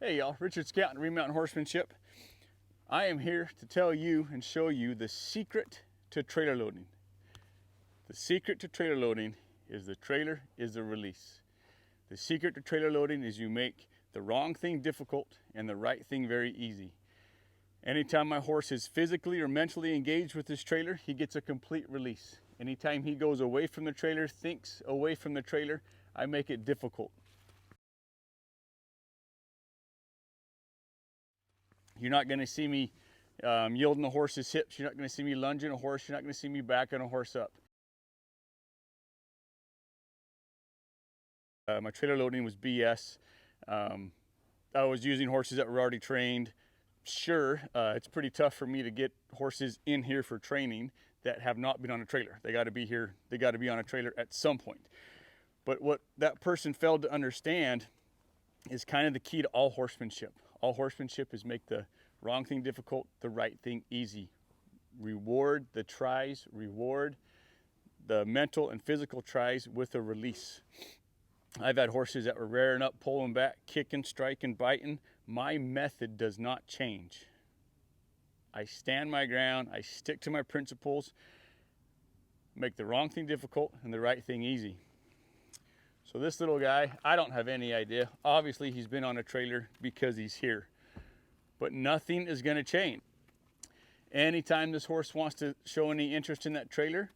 Hey y'all, Richard Scout and Remountain Horsemanship. I am here to tell you and show you the secret to trailer loading. The secret to trailer loading is the trailer is the release. The secret to trailer loading is you make the wrong thing difficult and the right thing very easy. Anytime my horse is physically or mentally engaged with this trailer, he gets a complete release. Anytime he goes away from the trailer, thinks away from the trailer, I make it difficult. You're not going to see me yielding the horse's hips. You're not going to see me lunging a horse. You're not going to see me backing a horse up. My trailer loading was BS. I was using horses that were already trained. Sure, it's pretty tough for me to get horses in here for training that have not been on a trailer. They got to be here. They got to be on a trailer at some point. But what that person failed to understand is kind of the key to all horsemanship. All horsemanship is make the wrong thing difficult, the right thing easy. Reward the tries, reward the mental and physical tries with a release. I've had horses that were rearing up, pulling back, kicking, striking, biting. My method does not change. I stand my ground, I stick to my principles, make the wrong thing difficult and the right thing easy. So this little guy, I don't have any idea. Obviously he's been on a trailer because he's here, but nothing is going to change. Anytime this horse wants to show any interest in that trailer,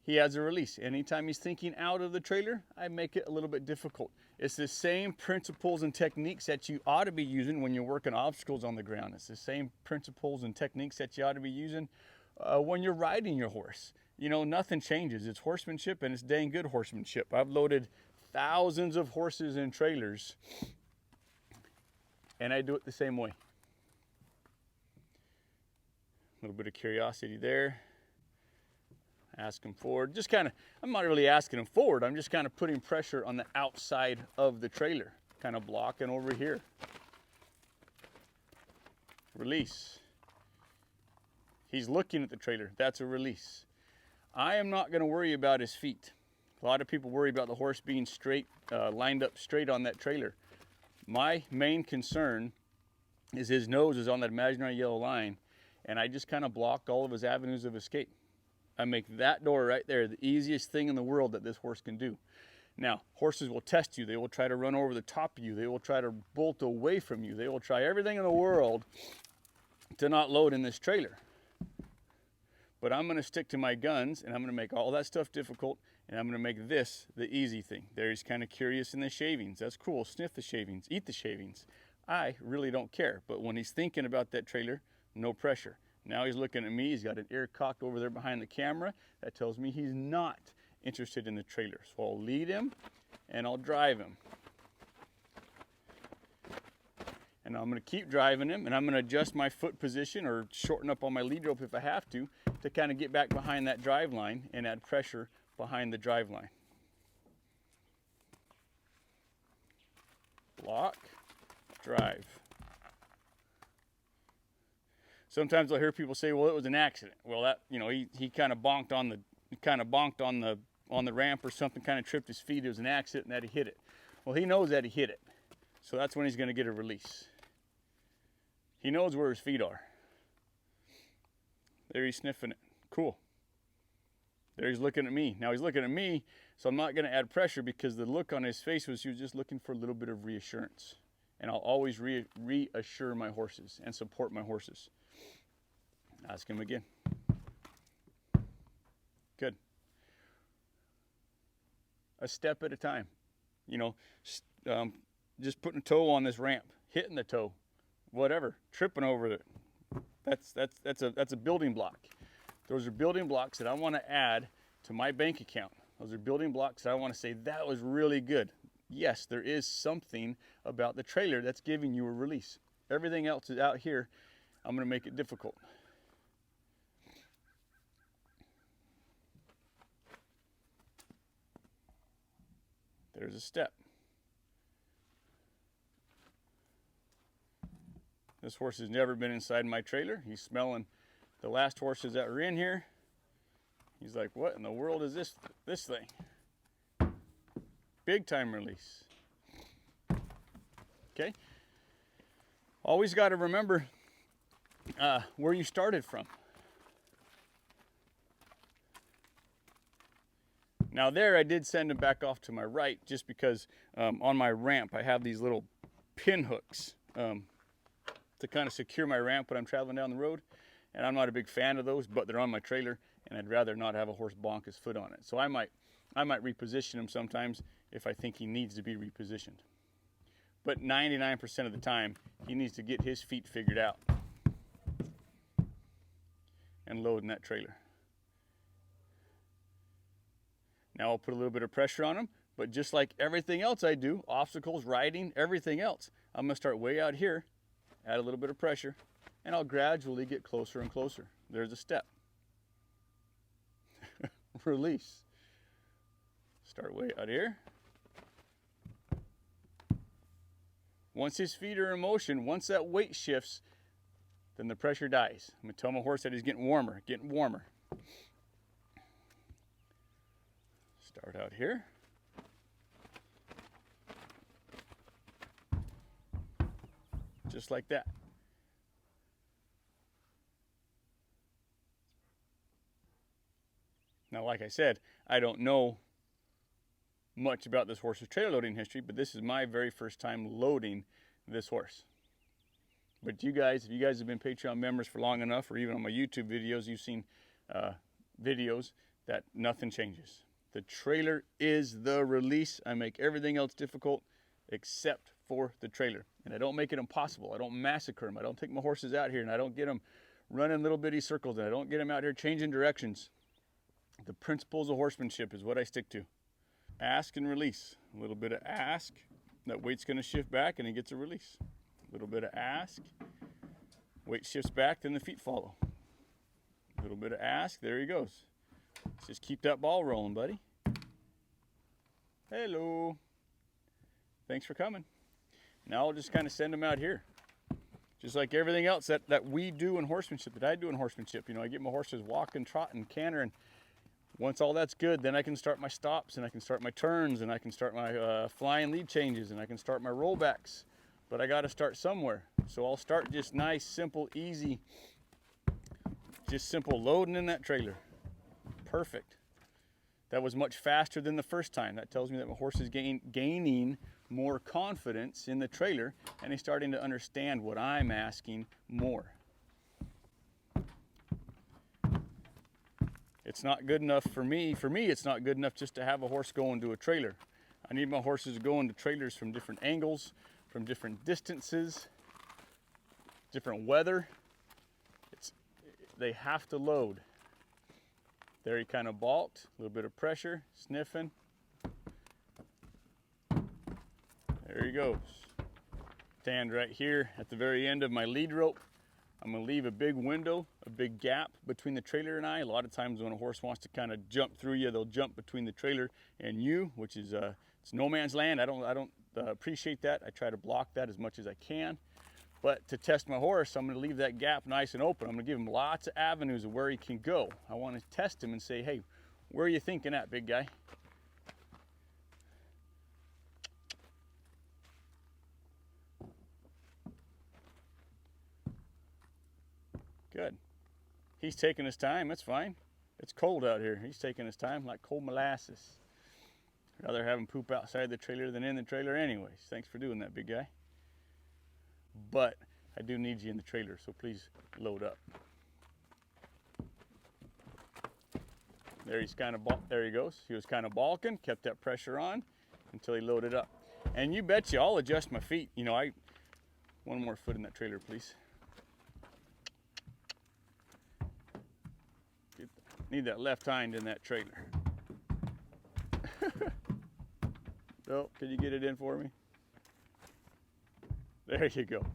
he has a release. Anytime he's thinking out of the trailer, I make it a little bit difficult. It's the same principles and techniques that you ought to be using when you're working obstacles on the ground. It's the same principles and techniques that you ought to be using when you're riding your horse. You know, nothing changes. It's horsemanship, and it's dang good horsemanship. I've loaded thousands of horses in trailers, and I do it the same way. A little bit of curiosity there. Ask him forward. Just kind of, I'm not really asking him forward. I'm just kind of putting pressure on the outside of the trailer, kind of blocking over here. Release. He's looking at the trailer. That's a release. I am not going to worry about his feet. A lot of people worry about the horse being straight, lined up straight on that trailer. My main concern is his nose is on that imaginary yellow line, and I just kind of block all of his avenues of escape. I make that door right there the easiest thing in the world that this horse can do. Now, horses will test you. They will try to run over the top of you. They will try to bolt away from you. They will try everything in the world to not load in this trailer. But I'm going to stick to my guns, and I'm going to make all that stuff difficult, and I'm going to make this the easy thing. There he's kind of curious in the shavings. That's cool. Sniff the shavings. Eat the shavings. I really don't care. But when he's thinking about that trailer, no pressure. Now he's looking at me. He's got an ear cocked over there behind the camera. That tells me he's not interested in the trailer. So I'll lead him, and I'll drive him. And I'm going to keep driving him, and I'm going to adjust my foot position or shorten up on my lead rope if I have to kind of get back behind that drive line and add pressure behind the drive line. Block, drive. Sometimes I'll hear people say, "Well, it was an accident." Well, that, you know, he kind of bonked on the ramp or something, kind of tripped his feet. It was an accident and that he hit it. Well, he knows that he hit it, so that's when he's going to get a release. He knows where his feet are. There he's sniffing it. Cool. There he's looking at me. Now he's looking at me, so I'm not going to add pressure because the look on his face was he was just looking for a little bit of reassurance. And I'll always reassure my horses and support my horses. Ask him again. Good. A step at a time. You know, just putting a toe on this ramp, hitting the toe, whatever, tripping over it. That's a building block. Those are building blocks that I want to add to my bank account. Those are building blocks that I want to say, that was really good. Yes, there is something about the trailer that's giving you a release. Everything else is out here. I'm going to make it difficult. There's a step. This horse has never been inside my trailer. He's smelling the last horses that were in here. He's like, what in the world is this thing? Big time release. Okay. Always got to remember where you started from. Now there I did send him back off to my right just because on my ramp I have these little pin hooks to kind of secure my ramp when I'm traveling down the road. And I'm not a big fan of those, but they're on my trailer and I'd rather not have a horse bonk his foot on it. So I might reposition him sometimes if I think he needs to be repositioned. But 99% of the time, he needs to get his feet figured out and load in that trailer. Now I'll put a little bit of pressure on him, but just like everything else I do, obstacles, riding, everything else, I'm gonna start way out here, add a little bit of pressure, and I'll gradually get closer and closer. There's a step. Release. Start way out here. Once his feet are in motion, once that weight shifts, then the pressure dies. I'm gonna tell my horse that he's getting warmer, getting warmer. Start out here. Just like that. Now, like I said, I don't know much about this horse's trailer loading history, but this is my very first time loading this horse. But you guys, if you guys have been Patreon members for long enough, or even on my YouTube videos, you've seen videos that nothing changes. The trailer is the release. I make everything else difficult except for the trailer. And I don't make it impossible. I don't massacre them. I don't take my horses out here and I don't get them running little bitty circles. And I don't get them out here changing directions. The principles of horsemanship is what I stick to. Ask and release. A little bit of ask. That weight's going to shift back and he gets a release. A little bit of ask. Weight shifts back, then the feet follow. A little bit of ask. There he goes. Let's just keep that ball rolling, buddy. Hello. Thanks for coming. Now I'll just kind of send him out here. Just like everything else that we do in horsemanship, that I do in horsemanship. You know, I get my horses walking, trotting, cantering. Once all that's good, then I can start my stops and I can start my turns and I can start my flying lead changes and I can start my rollbacks. But I got to start somewhere. So I'll start just nice, simple, easy, just simple loading in that trailer. Perfect. That was much faster than the first time. That tells me that my horse is gaining more confidence in the trailer and he's starting to understand what I'm asking more. It's not good enough for me. For me, it's not good enough just to have a horse go into a trailer. I need my horses to go into trailers from different angles, from different distances, different weather. They have to load. There he kind of balked, a little bit of pressure, sniffing. There he goes. Stand right here at the very end of my lead rope. I'm gonna leave a big window, a big gap between the trailer and I. A lot of times when a horse wants to kind of jump through you, they'll jump between the trailer and you, which is it's no man's land. I don't appreciate that. I try to block that as much as I can. But to test my horse, I'm gonna leave that gap nice and open. I'm gonna give him lots of avenues of where he can go. I wanna test him and say, hey, where are you thinking at, big guy? Good. He's taking his time, that's fine. It's cold out here. He's taking his time like cold molasses. I'd rather have him poop outside the trailer than in the trailer anyways. Thanks for doing that, big guy. But I do need you in the trailer, so please load up. There he goes. He was kind of balking, kept that pressure on until he loaded up. And you betcha, I'll adjust my feet. You know, one more foot in that trailer, please. Need that left hind in that trailer. Oh, can you get it in for me? There you go.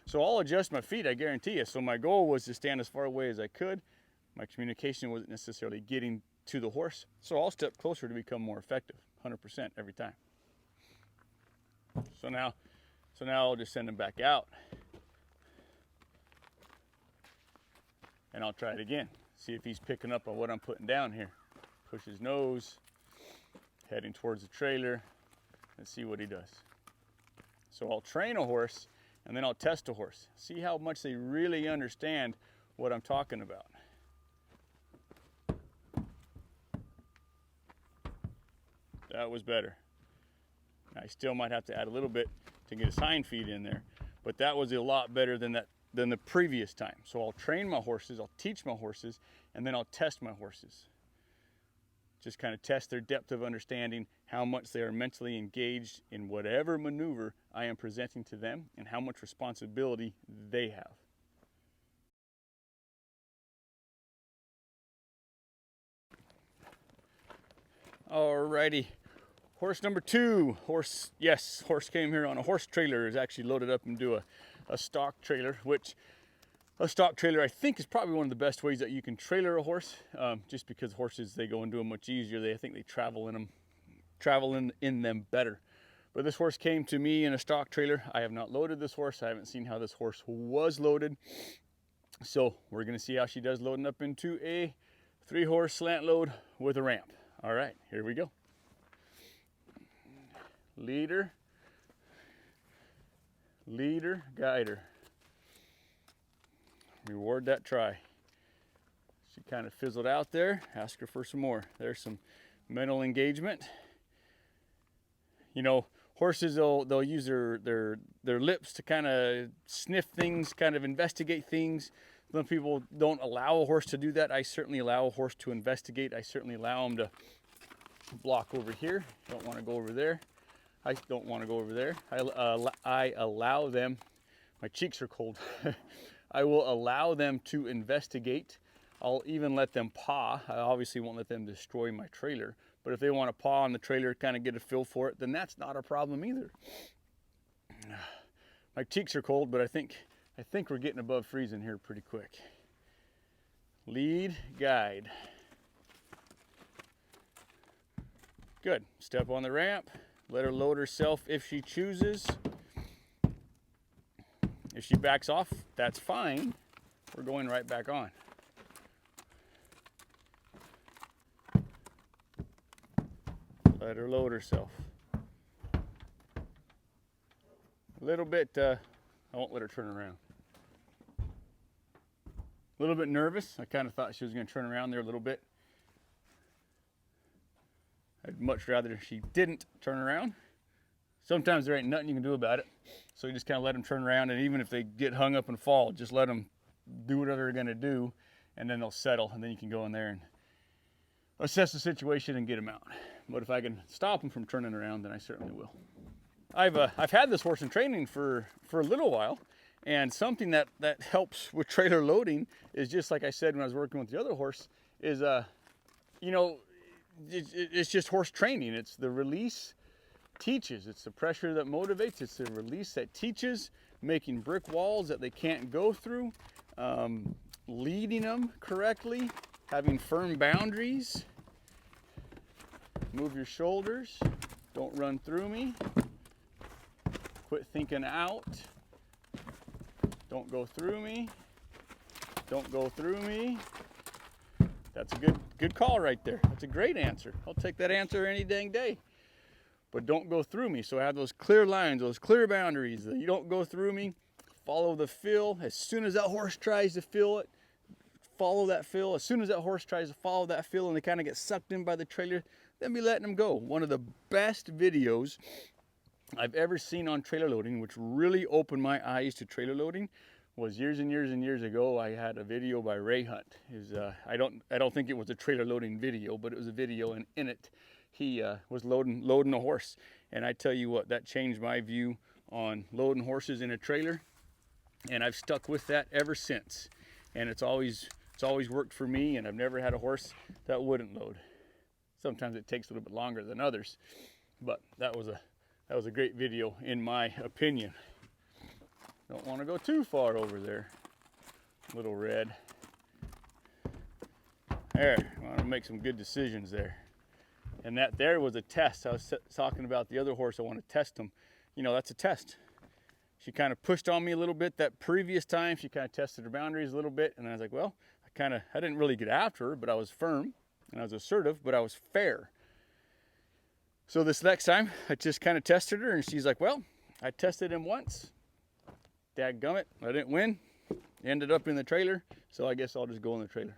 So I'll adjust my feet, I guarantee you. So my goal was to stand as far away as I could. My communication wasn't necessarily getting to the horse. So I'll step closer to become more effective, 100% every time. So now I'll just send him back out. And I'll try it again. See if he's picking up on what I'm putting down here. Push his nose, heading towards the trailer, and see what he does. So I'll train a horse and then I'll test a horse. See how much they really understand what I'm talking about. That was better. I still might have to add a little bit to get his hind feet in there, but that was a lot better than the previous time. So I'll train my horses, I'll teach my horses, and then I'll test my horses. Just kind of test their depth of understanding, how much they are mentally engaged in whatever maneuver I am presenting to them, and how much responsibility they have. Alrighty, horse number 2. Horse came here on a horse trailer. Is actually loaded up into a stock trailer, which a stock trailer I think is probably one of the best ways that you can trailer a horse, just because horses, they go into them much easier. I think they travel in them better. But this horse came to me in a stock trailer. I have not loaded this horse. I haven't seen how this horse was loaded. So we're gonna see how she does loading up into a 3-horse slant load with a ramp. All right, here we go. Leader, guider. Reward that try. She kind of fizzled out there. Ask her for some more. There's some mental engagement. You know, horses, they'll use their lips to kind of sniff things, kind of investigate things. Some people don't allow a horse to do that. I certainly allow a horse to investigate. I certainly allow them to block over here. Don't want to go over there. I don't want to go over there. I allow them. My cheeks are cold. I will allow them to investigate. I'll even let them paw. I obviously won't let them destroy my trailer, but if they want to paw on the trailer, kind of get a feel for it, then that's not a problem either. My cheeks are cold, but I think we're getting above freezing here pretty quick. Lead, guide. Good. Step on the ramp. Let her load herself if she chooses. If she backs off, that's fine. We're going right back on. Let her load herself. A little bit, I won't let her turn around. A little bit nervous. I kind of thought she was going to turn around there a little bit. I'd much rather she didn't turn around. Sometimes there ain't nothing you can do about it. So you just kind of let them turn around, and even if they get hung up and fall, just let them do whatever they're going to do, and then they'll settle, and then you can go in there and assess the situation and get them out. But if I can stop them from turning around, then I certainly will. I've had this horse in training for a little while, and something that helps with trailer loading is, just like I said when I was working with the other horse, is you know, it's just horse training. It's the release teaches. It's the pressure that motivates. It's the release that teaches, making brick walls that they can't go through, leading them correctly, having firm boundaries. Move your shoulders. Don't run through me. Quit thinking out. Don't go through me. Don't go through me. That's a good call right there. That's a great answer. I'll take that answer any dang day. But don't go through me. So I have those clear lines, those clear boundaries. You don't go through me. Follow the fill. As soon as that horse tries to fill it, follow that fill. As soon as that horse tries to follow that fill and they kind of get sucked in by the trailer, then be letting them go. One of the best videos I've ever seen on trailer loading, which really opened my eyes to trailer loading, was years and years and years ago. I had a video by Ray Hunt. I don't think it was a trailer loading video, but it was a video, and in it he was loading a horse. And I tell you what, that changed my view on loading horses in a trailer, and I've stuck with that ever since. And it's always worked for me, and I've never had a horse that wouldn't load. Sometimes it takes a little bit longer than others, but that was a great video in my opinion. Don't want to go too far over there, little red. There, I want to make some good decisions there. And that there was a test. I was talking about the other horse. I want to test him. You know, that's a test. She kind of pushed on me a little bit that previous time. She kind of tested her boundaries a little bit. And I was like, well, I didn't really get after her, but I was firm and I was assertive, but I was fair. So this next time I just kind of tested her, and she's like, well, I tested him once. Dadgummit, I didn't win. Ended up in the trailer, so I guess I'll just go in the trailer.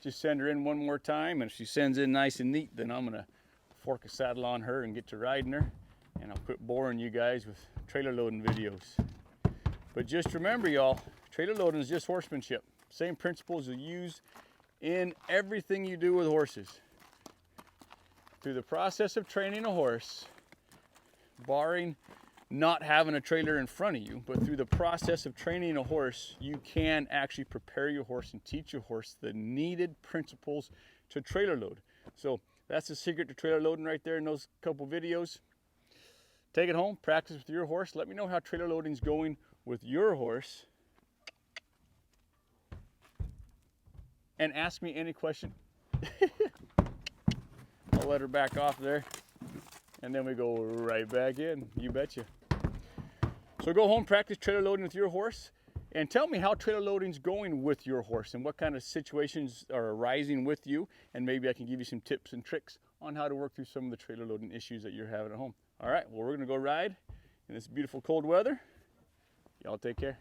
Just send her in one more time, and if she sends in nice and neat, then I'm gonna fork a saddle on her and get to riding her, and I'll quit boring you guys with trailer loading videos. But just remember, y'all, trailer loading is just horsemanship. Same principles you use in everything you do with horses. Through the process of training a horse, barring not having a trailer in front of you, but through the process of training a horse, you can actually prepare your horse and teach your horse the needed principles to trailer load. So that's the secret to trailer loading right there in those couple videos. Take it home, practice with your horse. Let me know how trailer loading is going with your horse. And ask me any question. I'll let her back off there. And then we go right back in, you betcha. So go home, practice trailer loading with your horse, and tell me how trailer loading's going with your horse and what kind of situations are arising with you, and maybe I can give you some tips and tricks on how to work through some of the trailer loading issues that you're having at home. All right, well, we're gonna go ride in this beautiful cold weather. Y'all take care.